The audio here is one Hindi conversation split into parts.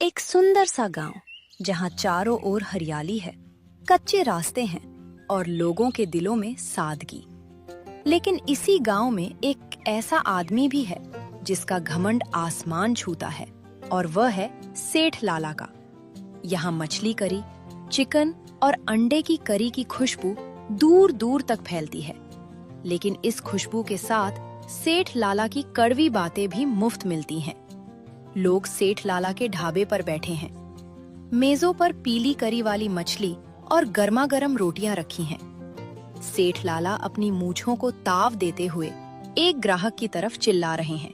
एक सुंदर सा गांव जहां चारों ओर हरियाली है, कच्चे रास्ते हैं और लोगों के दिलों में सादगी। लेकिन इसी गांव में एक ऐसा आदमी भी है जिसका घमंड आसमान छूता है, और वह है सेठ लाला का। यहाँ मछली करी, चिकन और अंडे की करी की खुशबू दूर दूर तक फैलती है। लेकिन इस खुशबू के साथ सेठ लाला की कड़वी बातें भी मुफ्त मिलती हैं। लोग सेठ लाला के ढाबे पर बैठे हैं। मेजों पर पीली करी वाली मछली और गर्मा गर्म रोटियां रखी हैं। सेठ लाला अपनी मूंछों को ताव देते हुए एक ग्राहक की तरफ चिल्ला रहे हैं।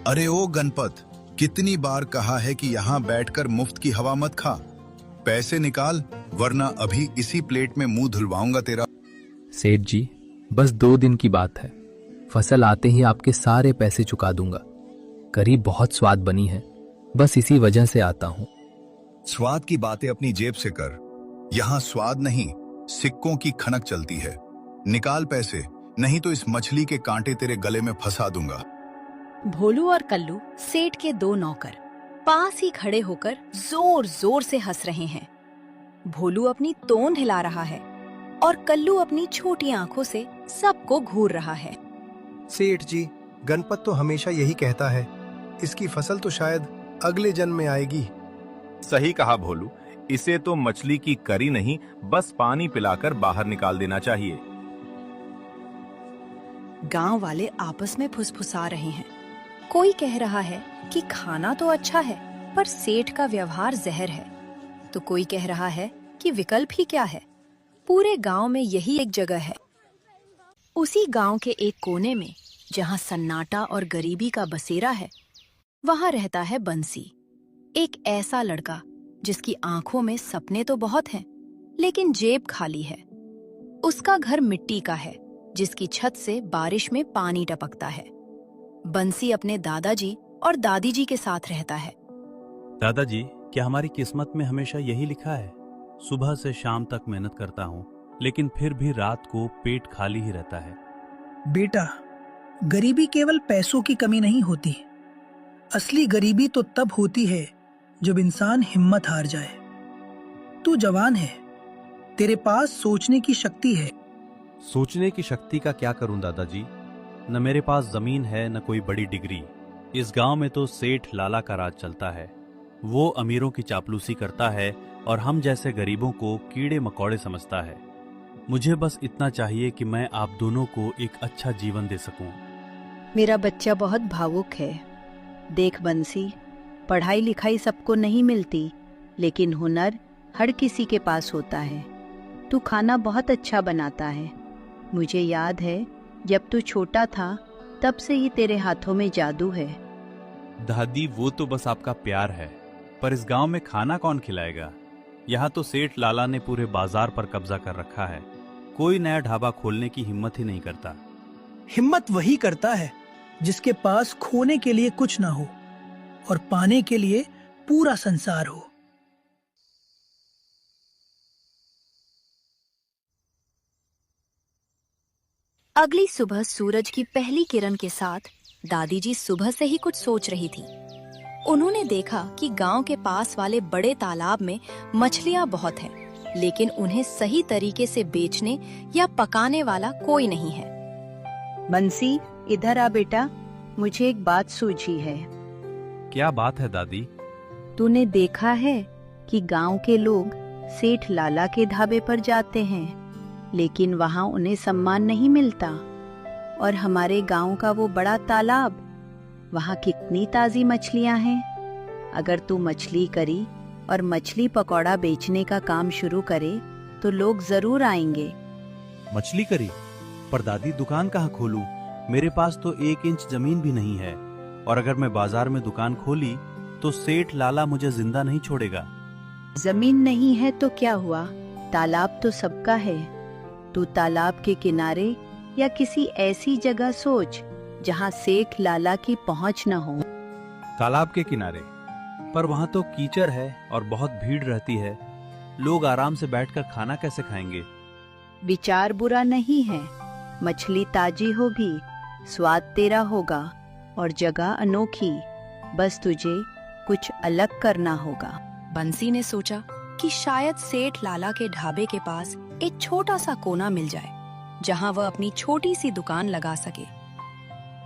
अरे ओ गणपत, कितनी बार कहा है कि यहाँ बैठकर मुफ्त की हवा मत खा। पैसे निकाल, वरना अभी इसी प्लेट में मुंह धुलवाऊंगा तेरा। सेठ जी, बस 2 दिन की बात है। फसल आते ही आपके सारे पैसे चुका दूंगा। करी बहुत स्वाद बनी है, बस इसी वजह से आता हूँ। स्वाद की बातें अपनी जेब से कर। यहाँ स्वाद नहीं, सिक्कों की खनक चलती है। निकाल पैसे, नहीं तो इस मछली के कांटे तेरे गले में फंसा दूंगा। भोलू और कल्लू, सेठ के 2 नौकर, पास ही खड़े होकर जोर जोर से हंस रहे हैं। भोलू अपनी तोंद हिला रहा है और कल्लू अपनी छोटी आंखों से सबको घूर रहा है। सेठ जी, गणपत तो हमेशा यही कहता है, इसकी फसल तो शायद अगले जन्म में आएगी। सही कहा भोलू, इसे तो मछली की करी नहीं, बस पानी पिलाकर बाहर निकाल देना चाहिए। गांव वाले आपस में फुसफुसा रहे हैं। कोई कह रहा है कि खाना तो अच्छा है, पर सेठ का व्यवहार जहर है। तो कोई कह रहा है कि विकल्प ही क्या है, पूरे गांव में यही एक जगह है। उसी गांव के एक कोने में, जहां सन्नाटा और गरीबी का बसेरा है, वहां रहता है बंसी। एक ऐसा लड़का जिसकी आंखों में सपने तो बहुत हैं, लेकिन जेब खाली है। उसका घर मिट्टी का है, जिसकी छत से बारिश में पानी टपकता है। बंसी अपने दादाजी और दादी जी के साथ रहता है। दादाजी, क्या हमारी किस्मत में हमेशा यही लिखा है? सुबह से शाम तक मेहनत करता हूँ, लेकिन फिर भी रात को पेट खाली ही रहता है। बेटा, गरीबी केवल पैसों की कमी नहीं होती। असली गरीबी तो तब होती है जब इंसान हिम्मत हार जाए। तू जवान है, तेरे पास सोचने की शक्ति है। सोचने की शक्ति का क्या करूं दादाजी? न मेरे पास जमीन है, न कोई बड़ी डिग्री। इस गांव में तो सेठ लाला का राज चलता है। वो अमीरों की चापलूसी करता है और हम जैसे गरीबों को कीड़े मकोड़े समझता है। मुझे बस इतना चाहिए कि मैं आप दोनों को एक अच्छा जीवन दे सकूं। मेरा बच्चा बहुत भावुक है। देख बंसी, पढ़ाई लिखाई सबको नहीं मिलती, लेकिन हुनर हर किसी के पास होता है। तू खाना बहुत अच्छा बनाता है। मुझे याद है, जब तू छोटा था तब से ही तेरे हाथों में जादू है। दादी, वो तो बस आपका प्यार है, पर इस गांव में खाना कौन खिलाएगा? यहाँ तो सेठ लाला ने पूरे बाजार पर कब्जा कर रखा है। कोई नया ढाबा खोलने की हिम्मत ही नहीं करता। हिम्मत वही करता है जिसके पास खोने के लिए कुछ ना हो और पाने के लिए पूरा संसार हो। अगली सुबह सूरज की पहली किरण के साथ दादी जी सुबह से ही कुछ सोच रही थी। उन्होंने देखा कि गांव के पास वाले बड़े तालाब में मछलियां बहुत हैं, लेकिन उन्हें सही तरीके से बेचने या पकाने वाला कोई नहीं है। बंसी, इधर आ बेटा, मुझे एक बात सूझी है। क्या बात है दादी? तूने देखा है कि गांव के लोग सेठ लाला के ढाबे पर जाते हैं, लेकिन वहां उन्हें सम्मान नहीं मिलता। और हमारे गांव का वो बड़ा तालाब, वहां कितनी ताजी मछलियां हैं। अगर तू मछली करी और मछली पकौड़ा बेचने का काम शुरू करे तो लोग जरूर आएंगे। मछली करी? पर दादी, दुकान कहाँ खोलूं? मेरे पास तो 1 इंच जमीन भी नहीं है, और अगर मैं बाजार में दुकान खोली तो सेठ लाला मुझे जिंदा नहीं छोड़ेगा। जमीन नहीं है तो क्या हुआ, तालाब तो सबका है। तू तालाब के किनारे या किसी ऐसी जगह सोच जहाँ सेठ लाला की पहुँच न हो। तालाब के किनारे? पर वहाँ तो कीचड़ है और बहुत भीड़ रहती है। लोग आराम से बैठकर खाना कैसे खाएंगे? विचार बुरा नहीं है। मछली ताजी होगी, स्वाद तेरा होगा और जगह अनोखी। बस तुझे कुछ अलग करना होगा। बंसी ने सोचा कि शायद सेठ लाला के ढाबे के पास एक छोटा सा कोना मिल जाए जहां वह अपनी छोटी सी दुकान लगा सके।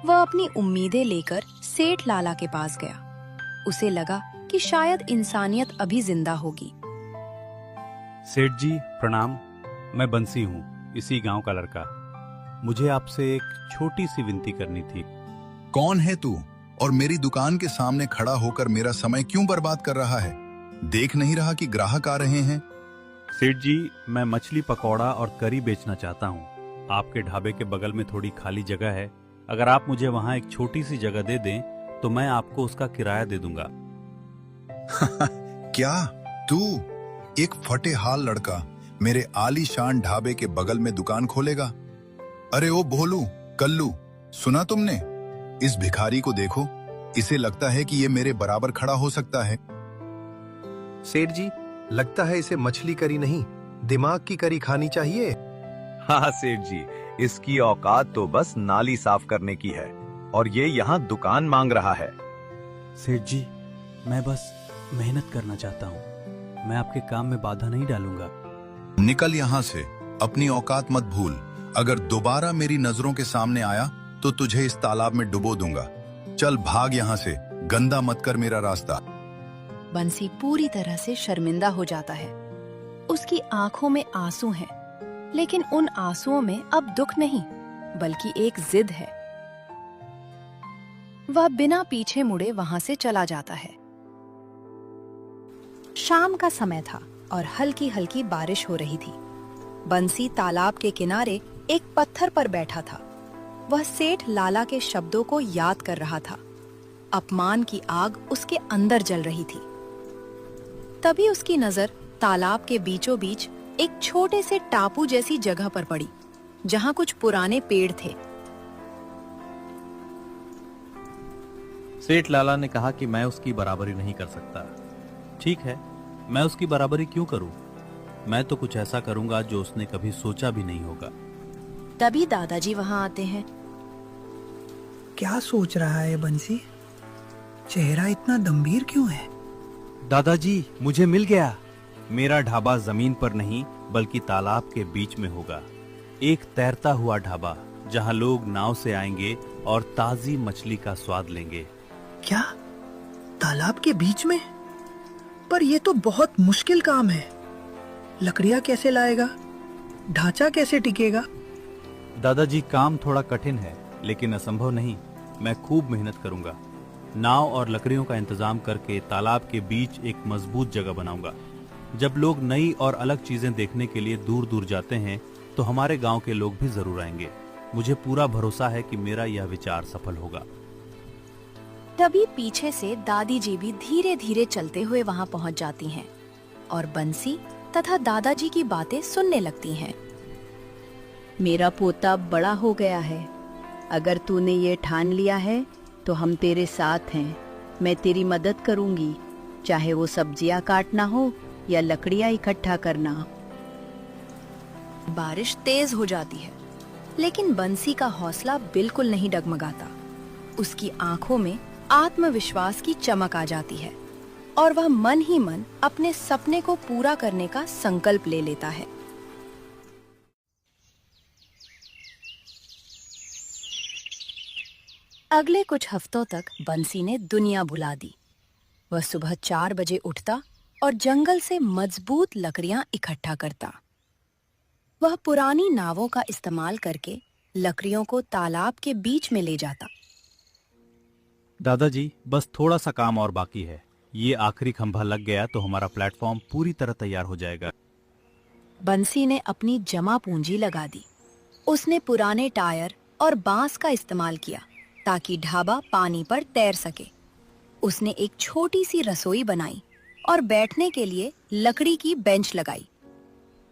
वह अपनी उम्मीदें लेकर सेठ लाला के पास गया। उसे लगा कि शायद इंसानियत अभी जिंदा होगी। सेठ जी प्रणाम, मैं बंसी हूँ, इसी गांव का लड़का। मुझे आपसे एक छोटी सी विनती करनी थी। कौन है तू और मेरी दुकान के सामने खड़ा होकर मेरा समय क्यों बर्बाद कर रहा है? देख नहीं रहा कि ग्राहक आ रहे हैं? सेठ जी, मैं मछली पकौड़ा और करी बेचना चाहता हूँ। आपके ढाबे के बगल में थोड़ी खाली जगह है। अगर आप मुझे वहाँ एक छोटी सी जगह दे दें तो मैं आपको उसका किराया दे दूंगा। क्या तू, एक फटे हाल लड़का, मेरे आलीशान ढाबे के बगल में दुकान खोलेगा? अरे ओ भोलू, कल्लू, सुना तुमने? इस भिखारी को देखो, इसे लगता है कि ये मेरे बराबर खड़ा हो सकता है। सेठ जी, लगता है इसे मछली करी नहीं, दिमाग की करी खानी चाहिए। हाँ सेठ जी, इसकी औकात तो बस नाली साफ करने की है और ये यहाँ दुकान मांग रहा है। सेठ जी, मैं बस मेहनत करना चाहता हूँ। मैं आपके काम में बाधा नहीं डालूंगा। निकल यहाँ से, अपनी औकात मत भूल। अगर दोबारा मेरी नजरों के सामने आया तो तुझे इस तालाब में डुबो दूंगा। चल भाग यहाँ से, गंदा मत कर मेरा रास्ता। बंसी पूरी तरह से शर्मिंदा हो जाता है। उसकी आंखों में आंसू हैं, लेकिन उन आंसुओं में अब दुख नहीं बल्कि एक जिद है। वह बिना पीछे मुड़े वहां से चला जाता है। शाम का समय था और हल्की हल्की बारिश हो रही थी। बंसी तालाब के किनारे एक पत्थर पर बैठा था। वह सेठ लाला के शब्दों को याद कर रहा था। अपमान की आग उसके अंदर जल रही थी। तभी उसकी नजर तालाब के बीचों बीच एक छोटे से टापू जैसी जगह पर पड़ी, जहां कुछ पुराने पेड़ थे। सेठ लाला ने कहा कि मैं उसकी बराबरी नहीं कर सकता। ठीक है, मैं उसकी बराबरी क्यों करूं? मैं तो कुछ ऐसा करूंगा जो उसने कभी सोचा भी नहीं होगा। तभी दादाजी वहां आते हैं। क्या सोच रहा है बंसी? चेहरा इतना गंभीर क्यों है? दादाजी, मुझे मिल गया। मेरा ढाबा जमीन पर नहीं बल्कि तालाब के बीच में होगा। एक तैरता हुआ ढाबा जहां लोग नाव से आएंगे और ताजी मछली का स्वाद लेंगे। क्या? तालाब के बीच में? पर यह तो बहुत मुश्किल काम है। लकड़ियां कैसे लाएगा? ढांचा कैसे टिकेगा? दादाजी, काम थोड़ा कठिन है लेकिन असंभव नहीं। मैं खूब मेहनत करूंगा। नाव और लकड़ियों का इंतजाम करके तालाब के बीच एक मजबूत जगह बनाऊंगा। जब लोग नई और अलग चीजें देखने के लिए दूर दूर जाते हैं तो हमारे गांव के लोग भी जरूर आएंगे। मुझे पूरा भरोसा है कि मेरा यह विचार सफल होगा। तभी पीछे से दादी जी भी धीरे धीरे चलते हुए वहां पहुंच जाती हैं और बंसी तथा दादाजी की बातें सुनने लगती हैं। मेरा पोता बड़ा हो गया है। अगर तूने ये ठान लिया है तो हम तेरे साथ हैं। मैं तेरी मदद करूंगी, चाहे वो सब्जियां काटना हो या लकड़ियां इकट्ठा करना। बारिश तेज हो जाती है, लेकिन बंसी का हौसला बिल्कुल नहीं डगमगाता। उसकी आंखों में आत्मविश्वास की चमक आ जाती है और वह मन ही मन अपने सपने को पूरा करने का संकल्प ले लेता है। अगले कुछ हफ्तों तक बंसी ने दुनिया भुला दी। वह सुबह 4 बजे उठता और जंगल से मजबूत लकड़ियां इकट्ठा करता। वह पुरानी नावों का इस्तेमाल करके लकड़ियों को तालाब के बीच में ले जाता। दादाजी, बस थोड़ा सा काम और बाकी है। ये आखिरी खंभा लग गया तो हमारा प्लेटफॉर्म पूरी तरह तैयार हो जाएगा। बंसी ने अपनी जमा पूंजी लगा दी। उसने पुराने टायर और बांस का इस्तेमाल किया ताकि ढाबा पानी पर तैर सके। उसने एक छोटी सी रसोई बनाई और बैठने के लिए लकड़ी की बेंच लगाई।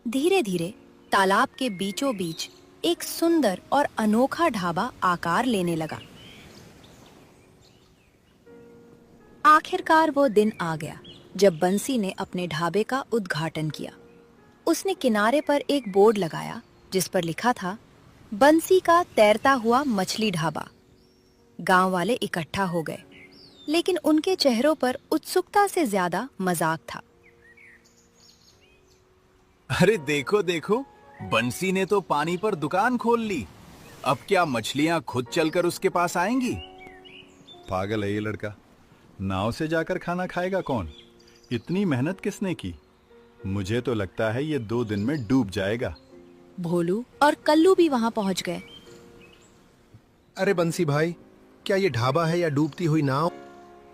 धीरे धीरे तालाब के बीचों बीच एक सुंदर और अनोखा ढाबा आकार लेने लगा। आखिरकार वो दिन आ गया जब बंसी ने अपने ढाबे का उद्घाटन किया। उसने किनारे पर एक बोर्ड लगाया जिस पर लिखा था, बंसी का तैरता हुआ मछली ढाबा। गांव वाले इकट्ठा हो गए। लेकिन उनके चेहरों पर उत्सुकता से ज्यादा मजाक था। अरे देखो देखो, बंसी ने तो पानी पर दुकान खोल ली। अब क्या मछलियां खुद चलकर उसके पास आएंगी? पागल है ये लड़का। नाव से जाकर खाना खाएगा कौन? इतनी मेहनत किसने की? मुझे तो लगता है ये 2 दिन में डूब जाएगा। भोलू और कल्लू भी वहां पहुंच गए। अरे बंसी भाई, क्या ये ढाबा है या डूबती हुई नाव?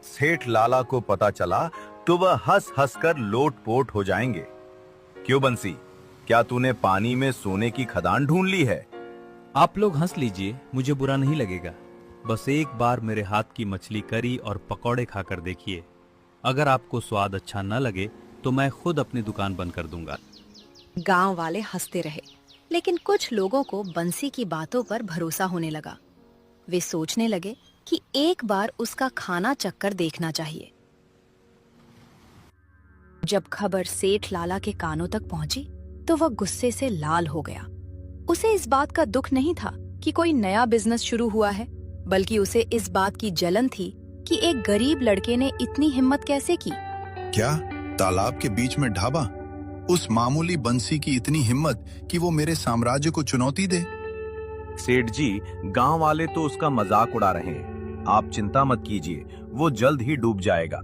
सेठ लाला को पता चला तो वह हंस हंस कर लोटपोट हो जाएंगे। क्यों बंसी, क्या तूने पानी में सोने की खदान ढूंढ ली है? आप लोग हंस लीजिए, मुझे बुरा नहीं लगेगा। बस एक बार मेरे हाथ की मछली करी और पकौड़े खाकर देखिए। अगर आपको स्वाद अच्छा न लगे तो मैं खुद अपनी दुकान बंद कर दूंगा। गांव वाले हंसते रहे, लेकिन कुछ लोगों को बंसी की बातों पर भरोसा होने लगा। वे सोचने लगे कि एक बार उसका खाना चक्कर देखना चाहिए। जब खबर सेठ लाला के कानों तक पहुंची तो वह गुस्से से लाल हो गया। उसे इस बात का दुख नहीं था कि कोई नया बिजनेस शुरू हुआ है, बल्कि उसे इस बात की जलन थी कि एक गरीब लड़के ने इतनी हिम्मत कैसे की। क्या तालाब के बीच में ढाबा? उस मामूली बंसी की इतनी हिम्मत कि वो मेरे साम्राज्य को चुनौती दे। सेठ जी, गांव वाले तो उसका मजाक उड़ा रहे हैं। आप चिंता मत कीजिए, वो जल्द ही डूब जाएगा।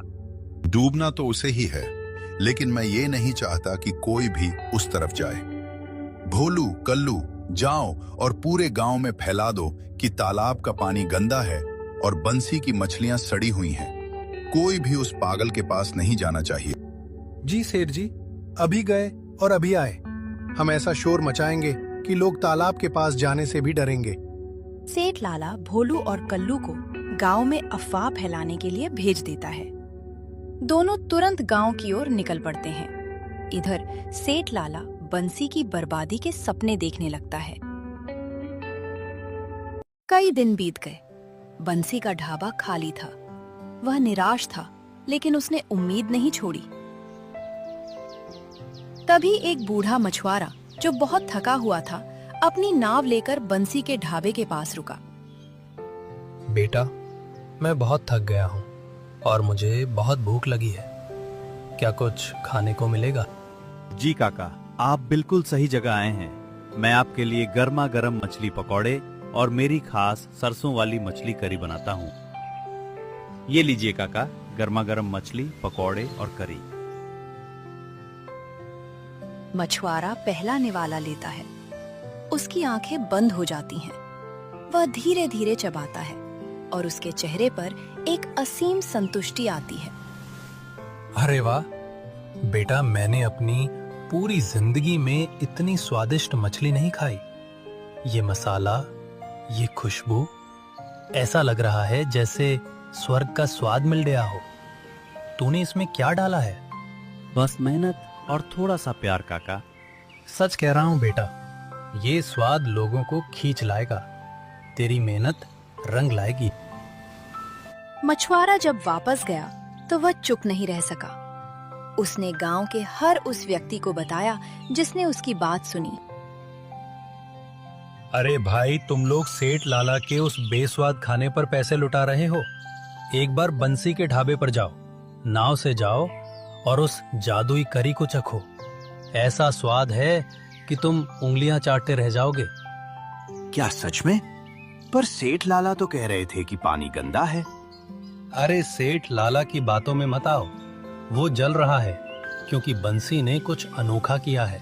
डूबना तो उसे ही है, लेकिन मैं ये नहीं चाहता कि कोई भी उस तरफ जाए। भोलू, कल्लू, जाओ और पूरे गांव में फैला दो कि तालाब का पानी गंदा है और बंसी की मछलियां सड़ी हुई हैं। कोई भी उस पागल के पास नहीं जाना चाहिए। जी सेठ जी, अभी गए और अभी आए। हम ऐसा शोर मचाएंगे कि लोग तालाब के पास जाने से भी डरेंगे। सेठ लाला भोलू और कल्लू को गांव में अफवाह फैलाने के लिए भेज देता है। दोनों तुरंत गांव की ओर निकल पड़ते हैं। इधर सेठ लाला बंसी की बर्बादी के सपने देखने लगता है। कई दिन बीत गए। बंसी का ढाबा खाली था। वह निराश था, लेकिन उसने उम्मीद नहीं छोड़ी। तभी एक बूढ़ा मछुआरा जो बहुत थका हुआ था, अपनी नाव लेकर बंसी के ढाबे के पास रुका। बेटा, मैं बहुत थक गया हूँ और मुझे बहुत भूख लगी है। क्या कुछ खाने को मिलेगा? जी काका, आप बिल्कुल सही जगह आए हैं। मैं आपके लिए गर्मा गर्म मछली पकौड़े और मेरी खास सरसों वाली मछली करी बनाता हूँ। ये लीजिए काका, गर्मा गर्म मछली, पकौड़े और करी। मछुआरा पहला निवाला लेता है। उसकी आंखें बंद हो जाती हैं। वह धीरे धीरे चबाता है और उसके चेहरे पर एक असीम संतुष्टि आती है। अरे वाह बेटा, मैंने अपनी पूरी जिंदगी में इतनी स्वादिष्ट मछली नहीं खाई। ये मसाला, ये खुशबू, ऐसा लग रहा है जैसे स्वर्ग का स्वाद मिल गया हो। तूने इसमें क्या डाला है? बस मेहनत और थोड़ा सा प्यार काका। सच कह रहा हूँ बेटा, ये स्वाद लोगों को खींच लाएगा। तेरी मेहनत रंग लाएगी। मछुआरा जब वापस गया तो वह चुप नहीं रह सका। उसने गांव के हर उस व्यक्ति को बताया जिसने उसकी बात सुनी। अरे भाई, तुम लोग सेठ लाला के उस बेस्वाद खाने पर पैसे लुटा रहे हो। एक बार बंसी के ढाबे पर जाओ, नाव से जाओ और उस जादुई करी को चखो। ऐसा स्वाद है कि तुम उंगलियां चाटते रह जाओगे। क्या सच में? पर सेठ लाला तो कह रहे थे कि पानी गंदा है। अरे सेठ लाला की बातों में मत आओ। वो जल रहा है क्योंकि बंसी ने कुछ अनोखा किया है।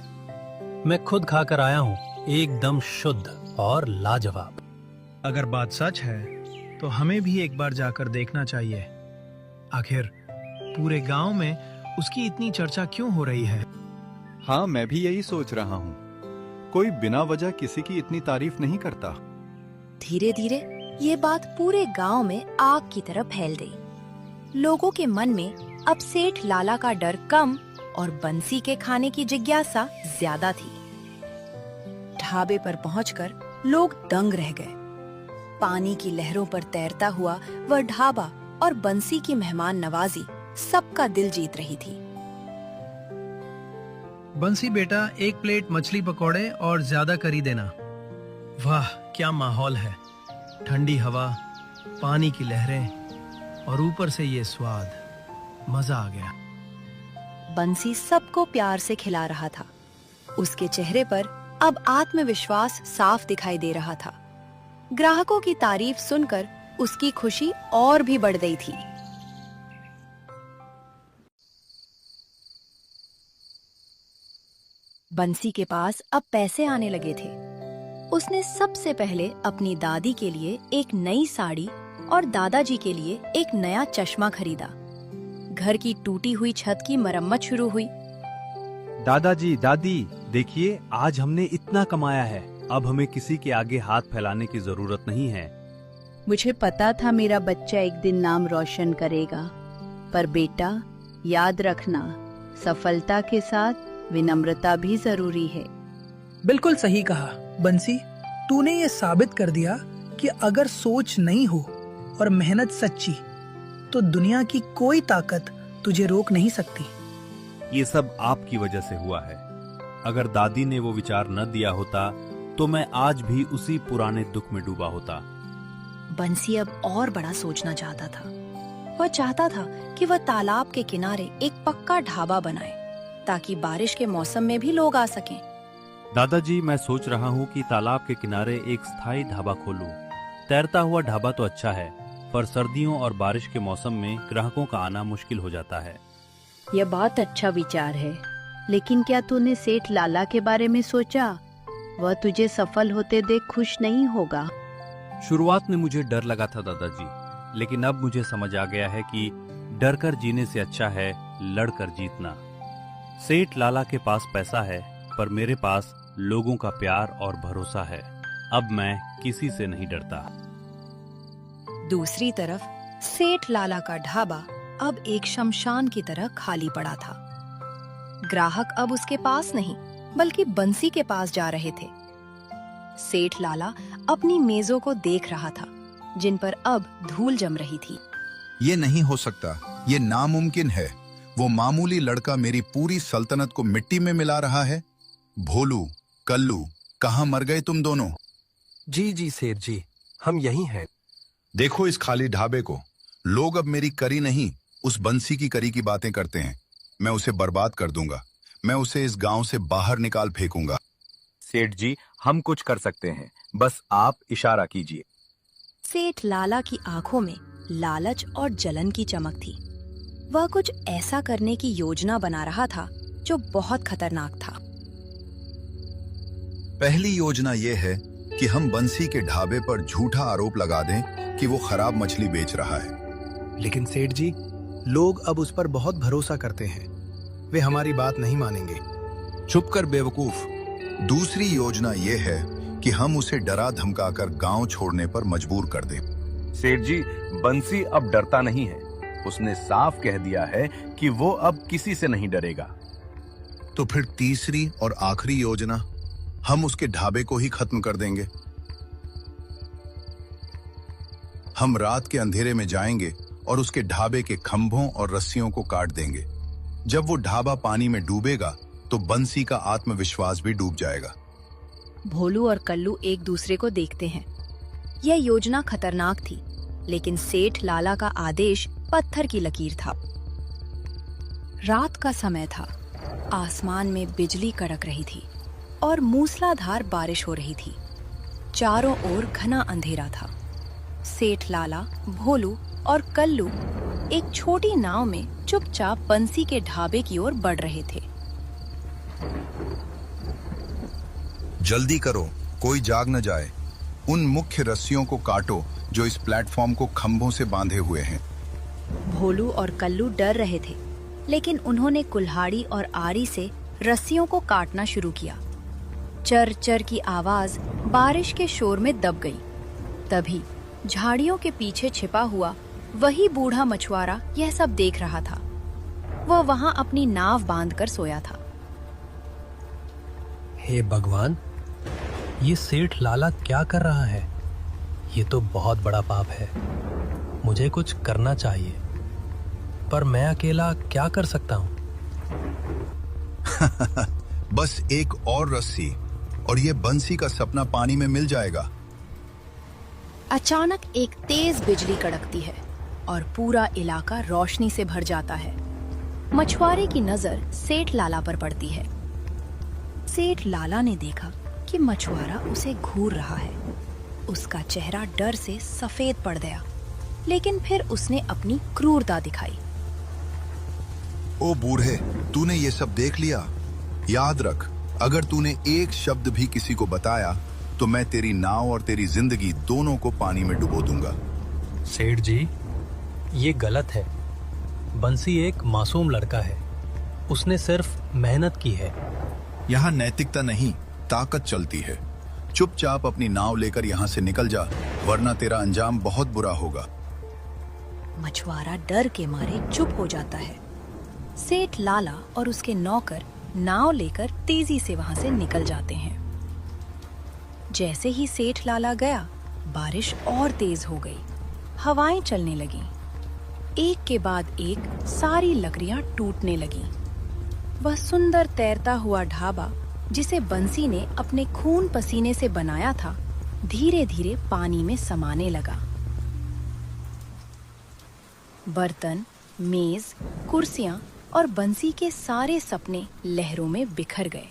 मैं खुद खाकर आया हूँ, एकदम शुद्ध और लाजवाब। अगर बात सच है तो हमें भी एक बार जाकर देखना चाहिए। आखिर पूरे गांव में उसकी इतनी चर्चा क्यों हो रही है? हाँ, मैं भी यही सोच रहा हूँ। कोई बिना वजह किसी की इतनी तारीफ नहीं करता। धीरे धीरे ये बात पूरे गांव में आग की तरह फैल गई। लोगों के मन में अब सेठ लाला का डर कम और बंसी के खाने की जिज्ञासा ज्यादा थी। ढाबे पर पहुंचकर लोग दंग रह गए। पानी की लहरों पर तैरता हुआ वह ढाबा और बंसी की मेहमान नवाजी सबका दिल जीत रही थी। बंसी बेटा, एक प्लेट मछली पकौड़े और ज्यादा करी देना। वाह, क्या माहौल है। ठंडी हवा, पानी की लहरें और ऊपर से ये स्वाद, मजा आ गया। बंसी सबको प्यार से खिला रहा था। उसके चेहरे पर अब आत्मविश्वास साफ दिखाई दे रहा था। ग्राहकों की तारीफ सुनकर उसकी खुशी और भी बढ़ गई थी। बंसी के पास अब पैसे आने लगे थे। उसने सबसे पहले अपनी दादी के लिए एक नई साड़ी और दादाजी के लिए एक नया चश्मा खरीदा। घर की टूटी हुई छत की मरम्मत शुरू हुई। दादाजी, दादी, देखिए आज हमने इतना कमाया है। अब हमें किसी के आगे हाथ फैलाने की जरूरत नहीं है। मुझे पता था मेरा बच्चा एक दिन नाम रोशन करेगा, पर बेटा याद रखना, सफलता के साथ विनम्रता भी जरूरी है। बिल्कुल सही कहा बंसी। तूने ये साबित कर दिया कि अगर सोच नहीं हो और मेहनत सच्ची, तो दुनिया की कोई ताकत तुझे रोक नहीं सकती। ये सब आपकी वजह से हुआ है। अगर दादी ने वो विचार न दिया होता तो मैं आज भी उसी पुराने दुख में डूबा होता। बंसी अब और बड़ा सोचना चाहता था। वह चाहता था कि वह तालाब के किनारे एक पक्का ढाबा बनाए, ताकि बारिश के मौसम में भी लोग आ सकें। दादाजी, मैं सोच रहा हूँ कि तालाब के किनारे एक स्थायी ढाबा खोलूं। तैरता हुआ ढाबा तो अच्छा है, पर सर्दियों और बारिश के मौसम में ग्राहकों का आना मुश्किल हो जाता है। यह बहुत अच्छा विचार है, लेकिन क्या तूने सेठ लाला के बारे में सोचा? वह तुझे सफल होते देख खुश नहीं होगा। शुरुआत में मुझे डर लगा था दादाजी, लेकिन अब मुझे समझ आ गया है कि डर कर जीने से अच्छा है लड़कर जीतना। सेठ लाला के पास पैसा है, पर मेरे पास लोगों का प्यार और भरोसा है। अब मैं किसी से नहीं डरता। दूसरी तरफ सेठ लाला का ढाबा अब एक शमशान की तरह खाली पड़ा था। ग्राहक अब उसके पास नहीं, बल्कि बंसी के पास जा रहे थे। सेठ लाला अपनी मेजों को देख रहा था, जिन पर अब धूल जम रही थी। ये नहीं हो सकता, ये नामुमकिन है। वो मामूली लड़का मेरी पूरी सल्तनत को मिट्टी में मिला रहा है। भोलू, कल्लू, कहाँ मर गए तुम दोनों? जी जी सेठ जी, हम यहीं हैं। देखो इस खाली ढाबे को। लोग अब मेरी करी नहीं, उस बंसी की करी की बातें करते हैं। मैं उसे बर्बाद कर दूंगा। मैं उसे इस गांव से बाहर निकाल फेंकूंगा। सेठ जी, हम कुछ कर सकते हैं, बस आप इशारा कीजिए। सेठ लाला की आंखों में लालच और जलन की चमक थी। वह कुछ ऐसा करने की योजना बना रहा था जो बहुत खतरनाक था। पहली योजना यह है कि हम बंसी के ढाबे पर झूठा आरोप लगा दें कि वो खराब मछली बेच रहा है। लेकिन सेठ जी, लोग अब उस पर बहुत भरोसा करते हैं। वे हमारी बात नहीं मानेंगे। चुप कर बेवकूफ। दूसरी योजना यह है कि हम उसे डरा धमकाकर गांव छोड़ने पर मजबूर कर दें। सेठ जी, बंसी अब डरता नहीं है। उसने साफ कह दिया है कि वो अब किसी से नहीं डरेगा। तो फिर तीसरी और आखिरी योजना, हम उसके ढाबे को ही खत्म कर देंगे। हम रात के अंधेरे में जाएंगे और उसके ढाबे के खंभों और रस्सियों को काट देंगे। जब वो ढाबा पानी में डूबेगा तो बंसी का आत्मविश्वास भी डूब जाएगा। भोलू और कल्लू एक दूसरे को देखते हैं। यह योजना खतरनाक थी, लेकिन सेठ लाला का आदेश पत्थर की लकीर था। रात का समय था। आसमान में बिजली कड़क रही थी और मूसलाधार बारिश हो रही थी। चारों ओर घना अंधेरा था। सेठ लाला, भोलू और कल्लू एक छोटी नाव में चुपचाप बंसी के ढाबे की ओर बढ़ रहे थे। जल्दी करो, कोई जाग न जाए। उन मुख्य रस्सियों को काटो जो इस प्लेटफॉर्म को खंभों से बांधे हुए हैं। भोलू और कल्लू डर रहे थे, लेकिन उन्होंने कुल्हाड़ी और आरी से रस्सियों को काटना शुरू किया। चर चर की आवाज बारिश के शोर में दब गई। तभी झाड़ियों के पीछे छिपा हुआ वही बूढ़ा मछुआरा यह सब देख रहा था। वह वहां अपनी नाव बांधकर सोया था। हे भगवान, ये सेठ लाला क्या कर रहा है? ये तो बहुत बड़ा पाप है। मुझे कुछ करना चाहिए, पर मैं अकेला क्या कर सकता हूँ? बस एक और रस्सी और ये बंसी का सपना पानी में मिल जाएगा। अचानक एक तेज बिजली कड़कती है। और पूरा इलाका रोशनी से भर जाता है। मछुआरे की नजर सेठ लाला पर पड़ती है। सेठ लाला ने देखा कि मछुआरा उसे घूर रहा है। उसका चेहरा डर से सफेद पड़ गया, लेकिन फिर उसने अपनी क्रूरता दिखाई। ओ बूढ़े, तूने ये सब देख लिया? याद रख, अगर तूने एक शब्द भी किसी को बताया तो मैं तेरी नाव और तेरी जिंदगी दोनों को पानी में डुबो दूंगा। सेठ जी, ये गलत है। बंसी एक मासूम लड़का है। उसने सिर्फ मेहनत की है। यहाँ नैतिकता नहीं, ताकत चलती है। चुपचाप अपनी नाव लेकर यहाँ से निकल जा, वरना तेरा अंजाम बहुत बुरा होगा। मछुआरा डर के मारे चुप हो जाता है। सेठ लाला और उसके नौकर नाव लेकर तेजी से वहां से निकल जाते हैं। जैसे ही सेठ लाला गया, बारिश और तेज हो गई। हवाएं चलने लगीं। एक के बाद एक सारी लकड़ियां टूटने लगीं। वह सुंदर तैरता हुआ ढाबा, जिसे बंसी ने अपने खून पसीने से बनाया था, धीरे धीरे पानी में समाने लगा। बर्तन, मेज, कुर्सियां और बंसी के सारे सपने लहरों में बिखर गए।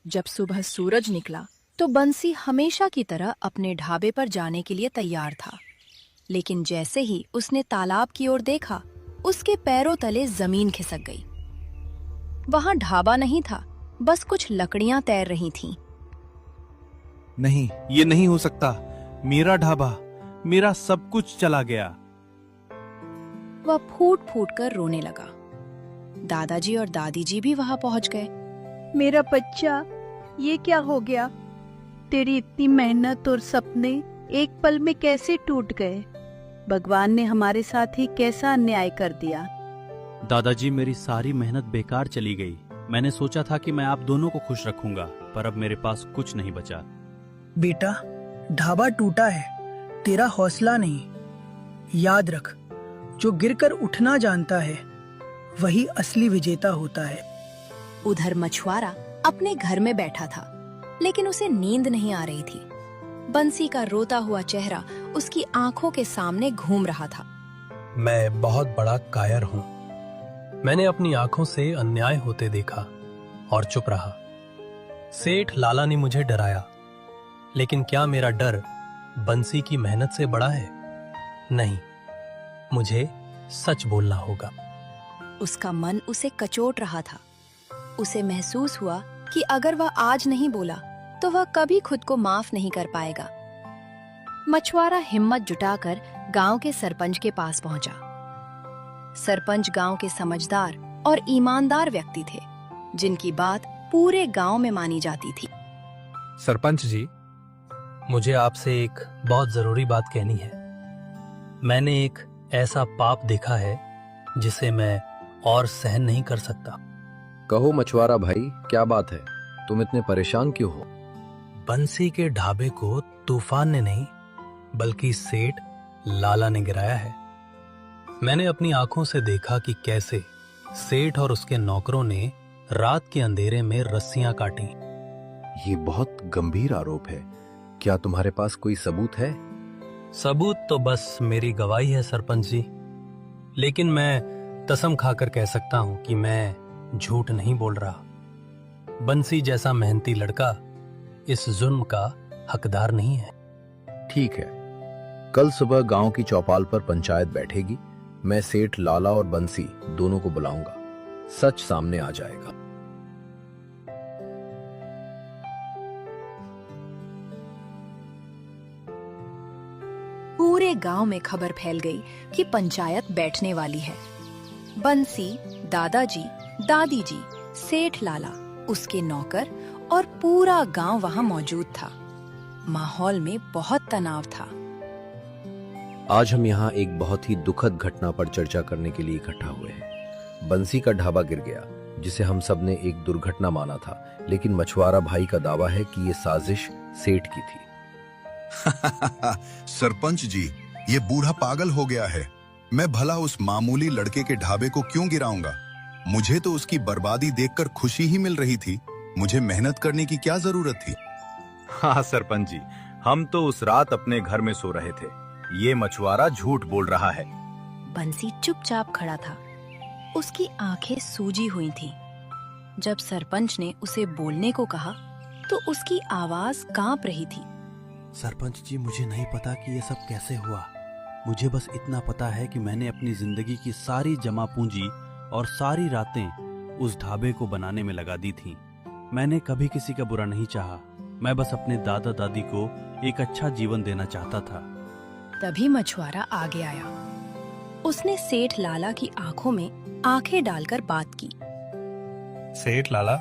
जब सुबह सूरज निकला तो बंसी हमेशा की तरह अपने ढाबे पर जाने के लिए तैयार था। लेकिन जैसे ही उसने तालाब की ओर देखा, उसके पैरों तले जमीन खिसक गई। वहां ढाबा नहीं था, बस कुछ लकड़ियां तैर रही थीं। नहीं, ये नहीं हो सकता। मेरा ढाबा, मेरा सब कुछ चला गया। वह फूट फूट कर रोने लगा। दादाजी और दादी जी भी वहां पहुंच गए। मेरा बच्चा, ये क्या हो गया? तेरी इतनी मेहनत और सपने एक पल में कैसे टूट गए? भगवान ने हमारे साथ ही कैसा अन्याय कर दिया। दादाजी, मेरी सारी मेहनत बेकार चली गई। मैंने सोचा था कि मैं आप दोनों को खुश रखूंगा, पर अब मेरे पास कुछ नहीं बचा। बेटा, ढाबा टूटा है, तेरा हौसला नहीं। याद रख, जो गिरकर उठना जानता है वही असली विजेता होता है। उधर मछुआरा अपने घर में बैठा था, लेकिन उसे नींद नहीं आ रही थी। बंसी का रोता हुआ चेहरा उसकी आंखों के सामने घूम रहा था। मैं बहुत बड़ा कायर हूँ। मैंने अपनी आंखों से अन्याय होते देखा और चुप रहा। सेठ लाला ने मुझे डराया, लेकिन क्या मेरा डर बंसी की मेहनत से बड़ा है? नहीं, मुझे सच बोलना होगा। उसका मन उसे कचोट रहा था। उसे महसूस हुआ कि अगर वह आज नहीं बोला तो वह कभी खुद को माफ नहीं कर पाएगा। मछुआरा हिम्मत जुटाकर गांव के सरपंच के पास पहुंचा। सरपंच गांव के समझदार और ईमानदार व्यक्ति थे, जिनकी बात पूरे गांव में मानी जाती थी। सरपंच जी, मुझे आपसे एक बहुत जरूरी बात कहनी है। मैंने एक ऐसा पाप देखा है जिसे मैं और सहन नहीं कर सकता। कहो मछुआरा भाई, क्या बात है? तुम इतने परेशान क्यों हो? बंसी के ढाबे को तूफान ने नहीं, बल्कि सेठ लाला ने गिराया है। मैंने अपनी आंखों से देखा कि कैसे सेठ और उसके नौकरों ने रात के अंधेरे में रस्सियां काटी। ये बहुत गंभीर आरोप है। क्या तुम्हारे पास कोई सबूत है? सबूत तो बस मेरी गवाही है सरपंच जी, लेकिन मैं कसम खाकर कह सकता हूं कि मैं झूठ नहीं बोल रहा। बंसी जैसा मेहनती लड़का इस जुल्म का हकदार नहीं है। ठीक है, कल सुबह गांव की चौपाल पर पंचायत बैठेगी। मैं सेठ लाला और बंसी दोनों को बुलाऊंगा। सच सामने आ जाएगा। पूरे गांव में खबर फैल गई कि पंचायत बैठने वाली है। बंसी, दादाजी, दादी जी, सेठ लाला, उसके नौकर और पूरा गांव वहां मौजूद था। माहौल में बहुत तनाव था। आज हम यहाँ एक बहुत ही दुखद घटना पर चर्चा करने के लिए इकट्ठा हुए हैं। बंसी का ढाबा गिर गया, जिसे हम सब ने एक दुर्घटना माना था, लेकिन मछुआरा भाई का दावा है कि ये साजिश सेठ की थी। सरपंच जी, ये बूढ़ा पागल हो गया है। मैं भला उस मामूली लड़के के ढाबे को क्यों गिराऊंगा? मुझे तो उसकी बर्बादी देखकर खुशी ही मिल रही थी। मुझे मेहनत करने की क्या जरूरत थी? हाँ सरपंच जी, हम तो उस रात अपने घर में सो रहे थे। ये मछुआरा झूठ बोल रहा है। बंसी चुपचाप खड़ा था। उसकी आंखें सूजी हुई थीं। जब सरपंच ने उसे बोलने को कहा तो उसकी आवाज कांप रही थी। सरपंच जी, मुझे नहीं पता कि ये सब कैसे हुआ। मुझे बस इतना पता है कि मैंने अपनी जिंदगी की सारी जमा पूंजी और सारी रातें उस ढाबे को बनाने में लगा दी थीं। मैंने कभी किसी का बुरा नहीं चाहा। मैं बस अपने दादा दादी को एक अच्छा जीवन देना चाहता था। तभी मछुआरा आगे आया। उसने सेठ लाला की आंखों में आंखें डालकर बात की। सेठ लाला,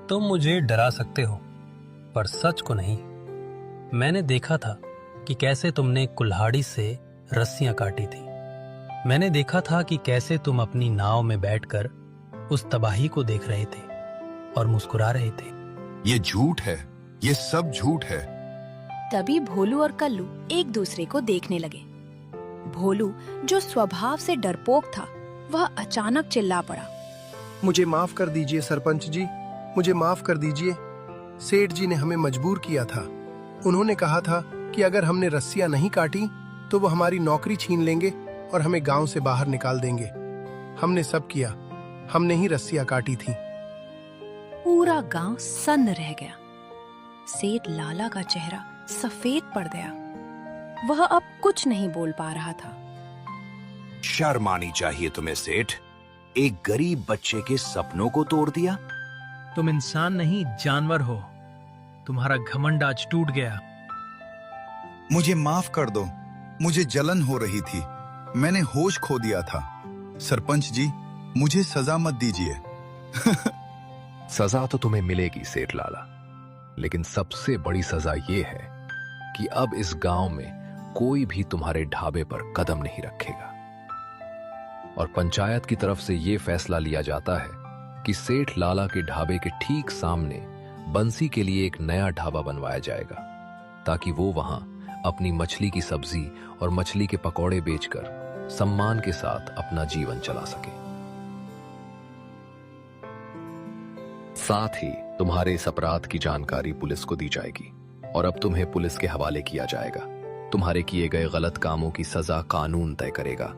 तुम मुझे डरा सकते हो, पर सच को नहीं। मैंने देखा था कि कैसे तुमने कुल्हाड़ी से रस्सियां काटी थी। मैंने देखा था कि कैसे तुम अपनी नाव में बैठकर उस तबाही को देख रहे थे और मुस्कुरा रहे थे। ये झूठ है, ये सब झूठ है। तभी भोलू और कल्लू एक दूसरे को देखने लगे। भोलू, जो स्वभाव से डरपोक था, वह अचानक चिल्ला पड़ा। मुझे माफ कर दीजिए सरपंच जी, मुझे माफ कर दीजिए। सेठ जी ने हमें मजबूर किया था। उन्होंने कहा था कि अगर हमने रस्सियां नहीं काटी तो वो हमारी नौकरी छीन लेंगे और हमें गांव से बाहर निकाल देंगे। हमने सब किया, हमने ही रस्सियां काटी थी। पूरा गांव सन्न रह गया। सेठ लाला का चेहरा सफेद पड़ गया। वह अब कुछ नहीं बोल पा रहा था। शर्म आनी चाहिए तुम्हें सेठ, एक गरीब बच्चे के सपनों को तोड़ दिया। तुम इंसान नहीं, जानवर हो। तुम्हारा घमंड आज टूट गया। मुझे माफ कर दो, मुझे जलन हो रही थी, मैंने होश खो दिया था। सरपंच जी, मुझे सजा मत दीजिए। सजा तो तुम्हें मिलेगी सेठ लाला, लेकिन सबसे बड़ी सजा ये है कि अब इस गांव में कोई भी तुम्हारे ढाबे पर कदम नहीं रखेगा। और पंचायत की तरफ से ये फैसला लिया जाता है कि सेठ लाला के ढाबे के ठीक सामने बंसी के लिए एक नया ढाबा बनवाया जाएगा, ताकि वो वहां अपनी मछली की सब्जी और मछली के पकौड़े बेचकर सम्मान के साथ अपना जीवन चला सके। साथ ही तुम्हारे इस अपराध की जानकारी पुलिस को दी जाएगी और अब तुम्हें पुलिस के हवाले किया जाएगा। तुम्हारे किए गए गलत कामों की सजा कानून तय करेगा।